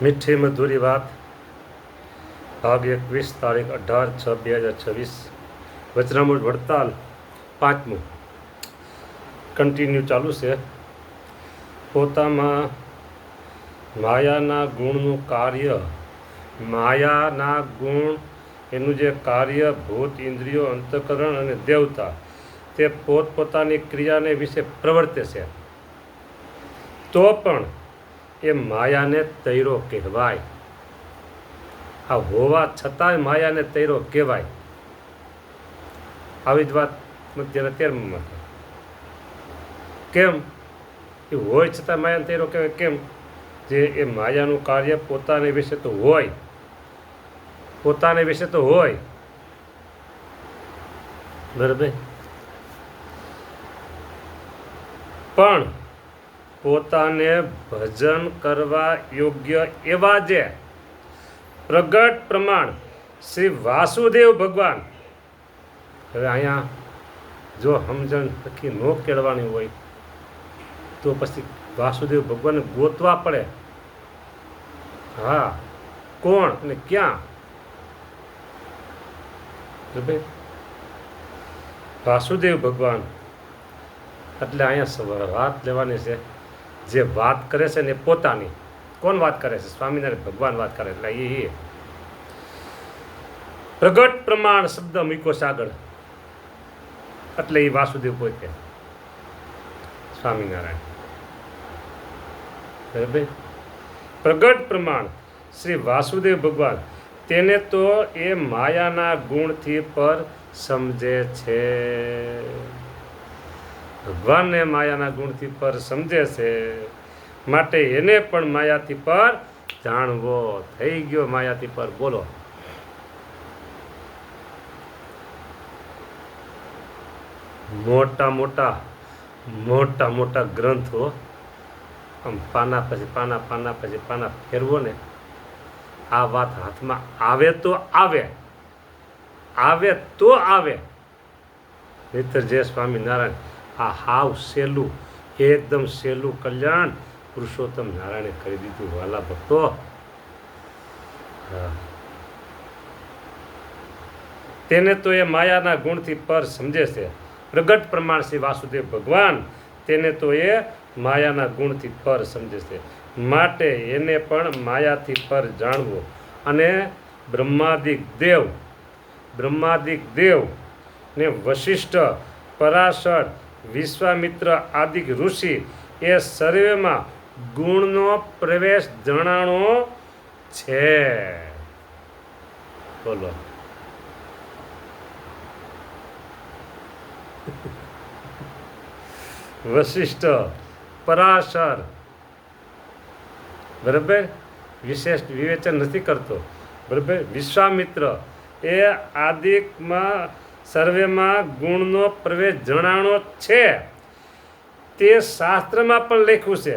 મીઠી મધુરી વાત ભાગ 21 તારીખ 18/6/2026 વચનામૃત વડતાલ 5મું કન્ટિન્યુ ચાલુ છે. પોતામાં માયાના ગુણનું કાર્ય, માયાના ગુણ એનું જે કાર્ય ભૂત, ઇન્દ્રિયો, અંતઃકરણ અને દેવતા તે પોતપોતાની ક્રિયાને વિશે પ્રવર્તે છે, તો પણ એ માયાને તૈરો કહેવાય. આ હોવા છતાંય માયાને તૈરો કહેવાય. આવી જ વાત ત્યારે 13માં કેમ એ હોય છતાં માયાને તૈરો કહેવાય? કેમ? જે એ માયાનું કાર્ય પોતાને વિશે તો હોય, પોતાને વિશે તો હોય, બરાબર, પણ પોતાને ભજન કરવા યોગ્ય એવા જે પ્રગટ પ્રમાણ શ્રી વાસુદેવ ભગવાન. હવે અહીંયા જો સમજણ નક્કી ન કેળવાની હોય તો પછી વાસુદેવ ભગવાનને ગોતવા પડે. હા, કોણ અને ક્યાં? વાસુદેવ ભગવાન એટલે અહીંયા વાત લેવાની છે. જે વાત કરે છે ને પોતાની. કોણ વાત કરે છે? સ્વામિનારાયણ ભગવાન વાત કરે. એટલે એ પ્રગટ પ્રમાણ શબ્દ મૂક્યો છે આગળ, એટલે એ વાસુદેવ પોતે સ્વામિનારાયણ. બરાબર, પ્રગટ પ્રમાણ શ્રી વાસુદેવ ભગવાન તેને તો એ માયાના ગુણથી પર સમજે છે. ભગવાનને માયાના ગુણથી પર સમજે છે, માટે એને પણ માયાથી પર જાણવો થઈ ગયો. માયાથી પર બોલો. મોટા મોટા ગ્રંથો આમ પાના પછી પાના, પાના પછી પાના ફેરવો ને, આ વાત હાથમાં આવે તો આવે, આવે તો આવે. નહીતર જય સ્વામિનારાયણ આ હાવ સહેલું, એકદમ સહેલું કલ્યાણ પુરુષોત્તમ નારાયણે કરી દીધું. વાલા ભક્તો, તેને તો એ માયાના ગુણથી પર સમજે છે. પ્રગટ પ્રમાણ શ્રી વાસુદેવ ભગવાન તેને તો એ માયાના ગુણથી પર સમજે છે, માટે એને પણ માયાથી પર જાણવો. અને બ્રહ્માદિક દેવ ને વશિષ્ઠ, પરાશર, વિશ્વામિત્ર આદિક ઋષિ એ સર્વેમાં ગુણનો પ્રવેશ જણાણો છે. બોલો. વશિષ્ઠ, પરાશર, બરાબર, વિશેષ વિવેચન નથી કરતો, બરાબર. વિશ્વામિત્ર એ આદિકમાં સર્વેમાં ગુણનો પ્રવેશ જણાણો છે. તે શાસ્ત્રમાં પણ લખ્યું છે,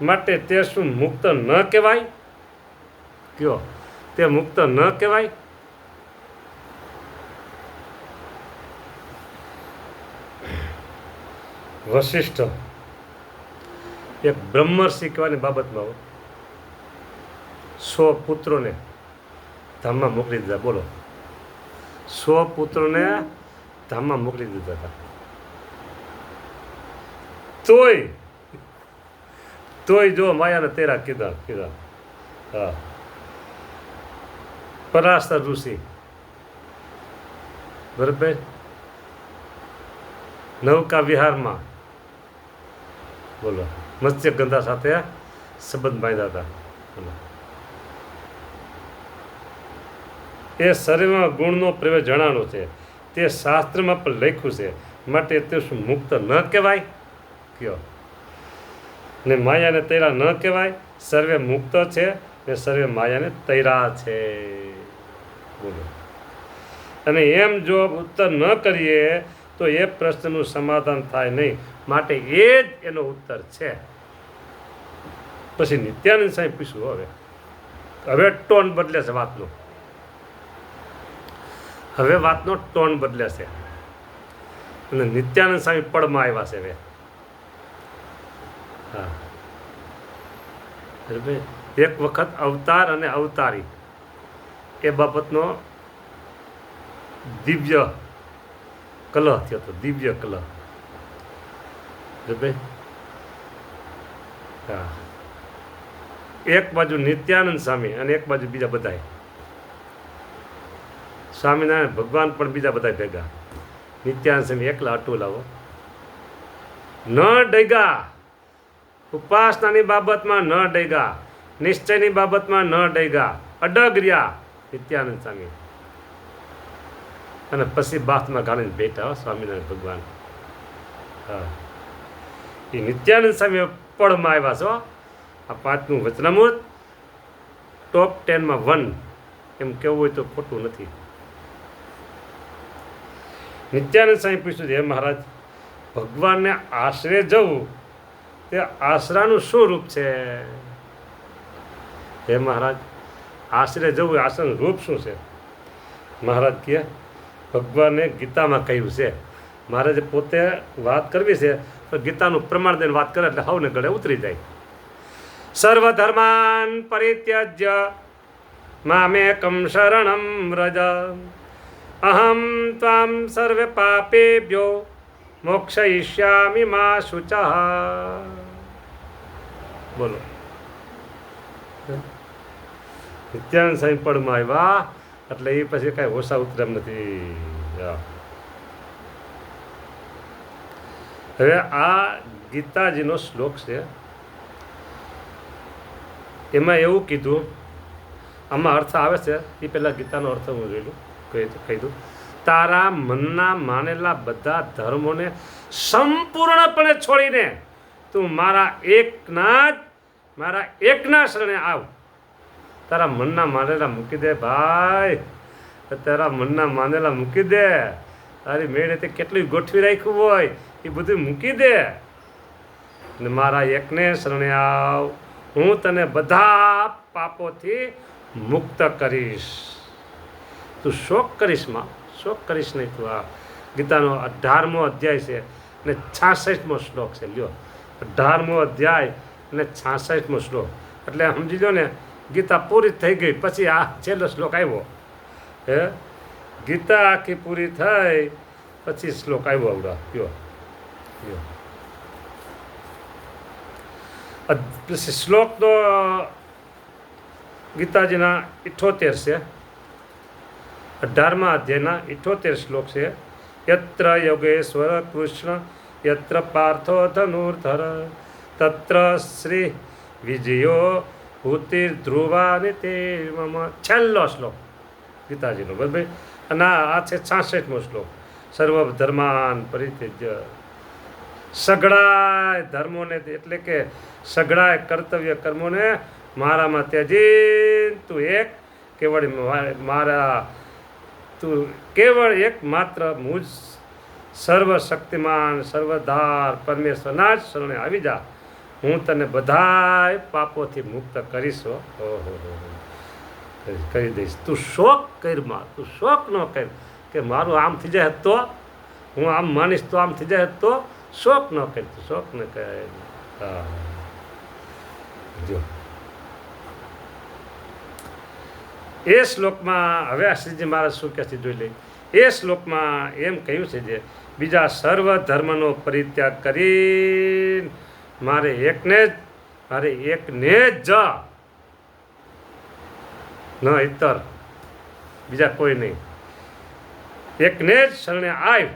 માટે તે શું મુક્ત ન કહેવાય? કયો, તે મુક્ત ન કહેવાય? વશિષ્ઠ એક બ્રહ્મર્ષિ કહેવાની બાબતમાં 100 પુત્રોને ધામમાં મોકલી દીધા. બોલો, 100 પુત્રોને ધામમાં મોકલી દીધા હતા. તોય જો માયાને તેરા કીધા. હા, પરાશર ઋષિ, બરાબર, નૌકા વિહારમાં, બોલો, મત્સ્ય ગંધા સાથે સંબંધ બાંધ્યા હતા. બોલો, એ સર્વમાં ગુણનો પ્રવેશ જણાનો છે. તે શાસ્ત્રમાં પણ લખ્યું છે, માટે તે શું મુક્ત ન કહેવાય? કયો, ને માયાને તૈરા ન કહેવાય? સર્વે મુક્ત છે ને સર્વે માયાને તૈરા છે. બોલો. અને એમ જો ઉત્તર ન કરીએ તો એ પ્રશ્નનું સમાધાન થાય નહીં, માટે એ જ એનો ઉત્તર છે. પછી નિત્યાનંદ સાહેબ પૂછ્યું, હવે ટોન બદલે છે વાતનો. હવે વાતનો ટોન બદલે છે અને નિત્યાનંદ સ્વામી પડમાં આવ્યા છે. હવે હા, એક વખત અવતાર અને અવતારી એ બાબતનો દિવ્ય કલહ થયો હતો, દિવ્ય કલહ. હા, એક બાજુ નિત્યાનંદ સ્વામી અને એક બાજુ બીજા બધાય સ્વામિનારાયણ ભગવાન પણ બીજા બધા ભેગા. નિત્યાનંદ સ્વામી એકલા અટુલ આવો ન ડગ્યા, ઉપાસનાની બાબતમાં ન ડગ્યા, નિશ્ચયની બાબતમાં ન ડગ્યા, અડગ રહ્યા નિત્યાનંદ સ્વામી. અને પછી બાથમાં ગાળીને બેઠા સ્વામિનારાયણ ભગવાન. હા, એ નિત્યાનંદ સ્વામી પડમાં આવ્યા છો. આ 5મું વચનામૃત ટોપ 10માં 1 એમ કેવું હોય તો ખોટું નથી. નિત્યાનંદ સ્વામી પૂછ્યું છે, હે મહારાજ, ભગવાનને આશરે જવું તે આશરાનું શું રૂપ છે? હે મહારાજ, આશરે જવું આશરાનું રૂપ શું છે? મહારાજ કહે, ભગવાને ગીતામાં કહ્યું છે. મહારાજે પોતે વાત કરવી છે તો ગીતાનું પ્રમાણ દઈને વાત કરે એટલે હવને ગળે ઉતરી જાય. સર્વધર્માન પરિત્યજ્ય મામેકમ શરણમ વ્રજ અહમ ત્વામ સર્વે પાપેભ્યો મોક્ષયિષ્યામિ મા શુચઃ. બોલો, નિત્યાનંદ સ્વામી પડમાં આવ્યા એટલે એ પછી કાંઈ હોશા ઉતરે એમ નથી. હવે આ ગીતાજીનો શ્લોક છે. એમાં એવું કીધું, આમાં અર્થ આવે છે એ પહેલાં ગીતાનો અર્થ હું જોયેલું કહી દઉં. તારા મનના માનેલા બધા ધર્મોને સંપૂર્ણપણે છોડીને તું મારા એકના શરણે આવ. તારા મનના માનેલા મૂકી દે ભાઈ, તારા મનના માનેલા મૂકી દે. તારી મેળે તે કેટલું ગોઠવી રાખ્યું હોય એ બધું મૂકી દે ને મારા એકને શરણે આવ. હું તને બધા પાપોથી મુક્ત કરીશ. તું શોક કરીશ માં, શોક કરીશ નહીં તું. આ ગીતાનો 18મો અધ્યાય છે ને 66મો શ્લોક છે. લ્યો, 18મો અધ્યાય અને 66મો શ્લોક એટલે સમજી લો ને ગીતા પૂરી થઈ ગઈ. પછી આ છેલ્લો શ્લોક આવ્યો. હે, ગીતા આખી પૂરી થઈ પછી શ્લોક આવ્યો આવડા. શ્લોક તો ગીતાજીના 78 છે. 18મા અધ્યાયના 78 શ્લોક છે. યત્ર યોગેશ્વર કૃષ્ણ યત્ર પાર્થો ધનુર્ધર તત્ર શ્રી વિજયો ભૂતિર્ધ્રુવાની તે મમ. છેલ્લો શ્લોક ગીતાજીનો, બરાબર. અને આ છે 66મો શ્લોક. સર્વ ધર્માન પરિત્યજ્ય. સઘળાય ધર્મોને એટલે કે સઘળાય કર્તવ્ય કર્મોને મારામાં ત્યજી તું એક કેવળ મારા તું કેવળ એક માત્ર મુજ સર્વશક્તિમાન સર્વધાર પરમેશ્વરના જ શરણે આવી જા. હું તને બધાય પાપોથી મુક્ત કરીશ. ઓહો, કરી દઈશ. તું શોક કરમાં, તું શોક ન કર કે મારું આમ થઈ જાય તો હું આમ માનીશ તો આમ થઈ જાય તો શોક ન કર, તું શોક ન કર. જો એ શ્લોકમાં હવે આ શ્રીજી મહારાજ શું કહે છે જોઈ લઈ. એ શ્લોકમાં એમ કહ્યું છે જે બીજા સર્વ ધર્મનો પરિત્યાગ કરી મારે એકને જ ન ઇતર, બીજા કોઈ નહીં, એકને જ શરણે આવ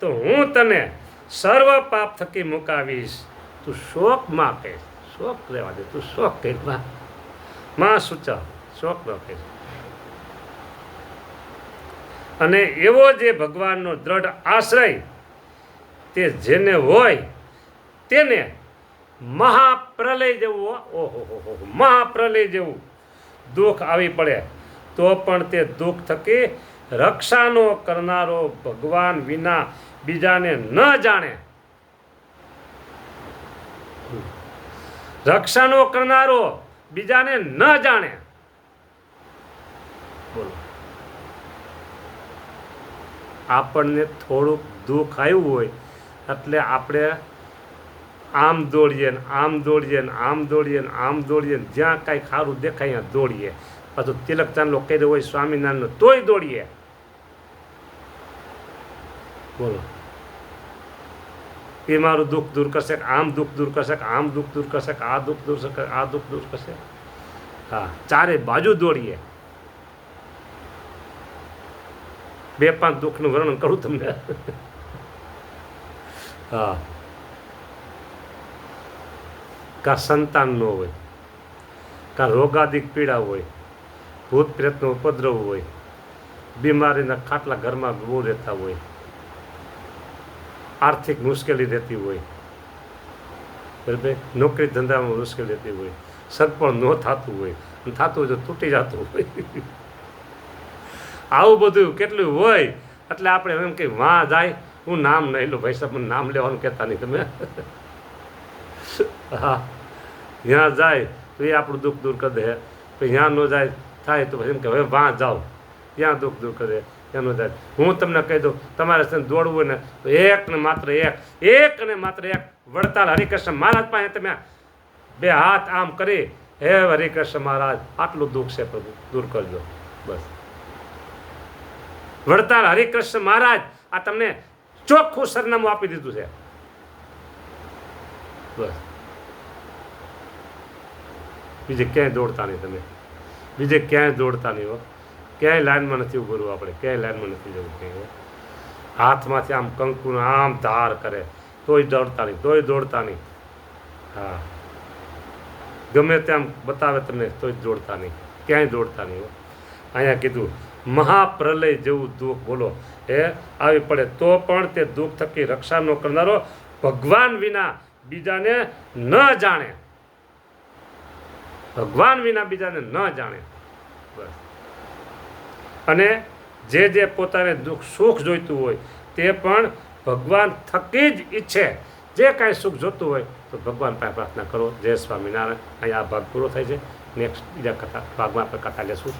તો હું તને સર્વ પાપ થકી મુકાવીશ. તું શોકમાં કહે, શોક રહેવા દે, તું શોક કહે માં સૂચા, શોક ન કહે. અને એવો જે ભગવાનનો દ્રઢ આશ્રય તે જેને હોય તેને મહાપ્રલય જેવું, ઓહો મહાપ્રલય જેવું દુઃખ આવી પડે તો પણ તે દુઃખ થકી રક્ષાનો કરનારો ભગવાન વિના બીજાને ન જાણે. રક્ષાનો કરનારો બીજાને ન જાણે. બોલો, આપણને થોડુંક દુઃખ આવ્યું હોય એટલે આપણે આમ દોડીએ ને આમ દોડીએ ને આમ દોડીએ ને આમ દોડીએ ને જ્યાં કાંઈ ખારું દેખાય ત્યાં દોડીએ. પાછું તિલક ચાંદલો કર્યો હોય સ્વામિનારાયણનો તોય દોડીએ. બોલો, એ મારું દુઃખ દૂર કરશે, આમ દુઃખ દૂર કરશે, આમ દુઃખ દૂર કરશે, આ દુઃખ દૂર કરશે, આ દુઃખ દૂર કરશે. હા, ચારે બાજુ દોડીએ. 2-5 દુઃખનું વર્ણન કરું તમને. હા, કા સંતાન ન હોય, કા રોગાદિક પીડા હોય, ભૂત પ્રેતનો ઉપદ્રવ હોય, બીમારીના ખાટલા ઘરમાં બહુ રહેતા હોય, આર્થિક મુશ્કેલી રહેતી હોય, બરાબર, નોકરી ધંધામાં મુશ્કેલી રહેતી હોય, સગપણ ન થતું હોય, થતું હોય તો તૂટી જતું હોય. આવું બધું કેટલું હોય. એટલે આપણે એમ કે વાં જાય, હું નામ નહીં લો ભાઈ સાહેબ, મને નામ લેવાનું કહેતા નહીં તમે. હા, ત્યાં જાય તો એ આપણું દુઃખ દૂર કરી દે. પછી ત્યાં ન જાય થાય તો પછી એમ કે હવે વાં જાઓ, ત્યાં દુઃખ દૂર કરી દે. ત્યાં ન જાય. હું તમને કહી દઉં, તમારે દોડવું હોય ને તો એક ને માત્ર એક વડતાલ હરિકૃષ્ણ મહારાજ પાસે તમે 2 હાથ આમ કરી, હે હરિકૃષ્ણ મહારાજ, આટલું દુઃખ છે પ્રભુ, દૂર કરજો. બસ, વડતાલ હરિકૃષ્ણ મહારાજ આ તમને ચોખ્ખું સરનામું આપી દીધું છે. બસ, બીજે ક્યાંય દોડતા નહીં તમે, બીજે ક્યાંય દોડતા નહીં હો. ક્યાંય લાઈનમાં નથી ઉભું રહેવું આપણે, ક્યાંય લાઈનમાં નથી જવું ક્યાંય. હાથમાંથી આમ કંકુનો આમ ધાર કરે તોય દોડતા નહીં, તોય દોડતા નહીં. હા, ગમે તેમ બતાવે તમને તોય દોડતા નહીં, ક્યાંય દોડતા નહીં હો. અહીંયા કીધું મહાપ્રલય જેવું દુઃખ, બોલો, એ આવી પડે તો પણ તે દુઃખ થકી રક્ષા ન કરનારો ભગવાન વિના બીજાને ન જાણે. ભગવાન વિના બીજાને ન જાણે. બસ, અને જે પોતાને દુઃખ સુખ જોઈતું હોય તે પણ ભગવાન થકી જ ઈચ્છે. જે કાંઈ સુખ જોતું હોય તો ભગવાન પાસે પ્રાર્થના કરો. જય સ્વામિનારાયણ. અહીંયા આ ભાગ પૂરો થાય છે. નેક્સ્ટ બીજા ભાગમાં આપણે કથા લેશું.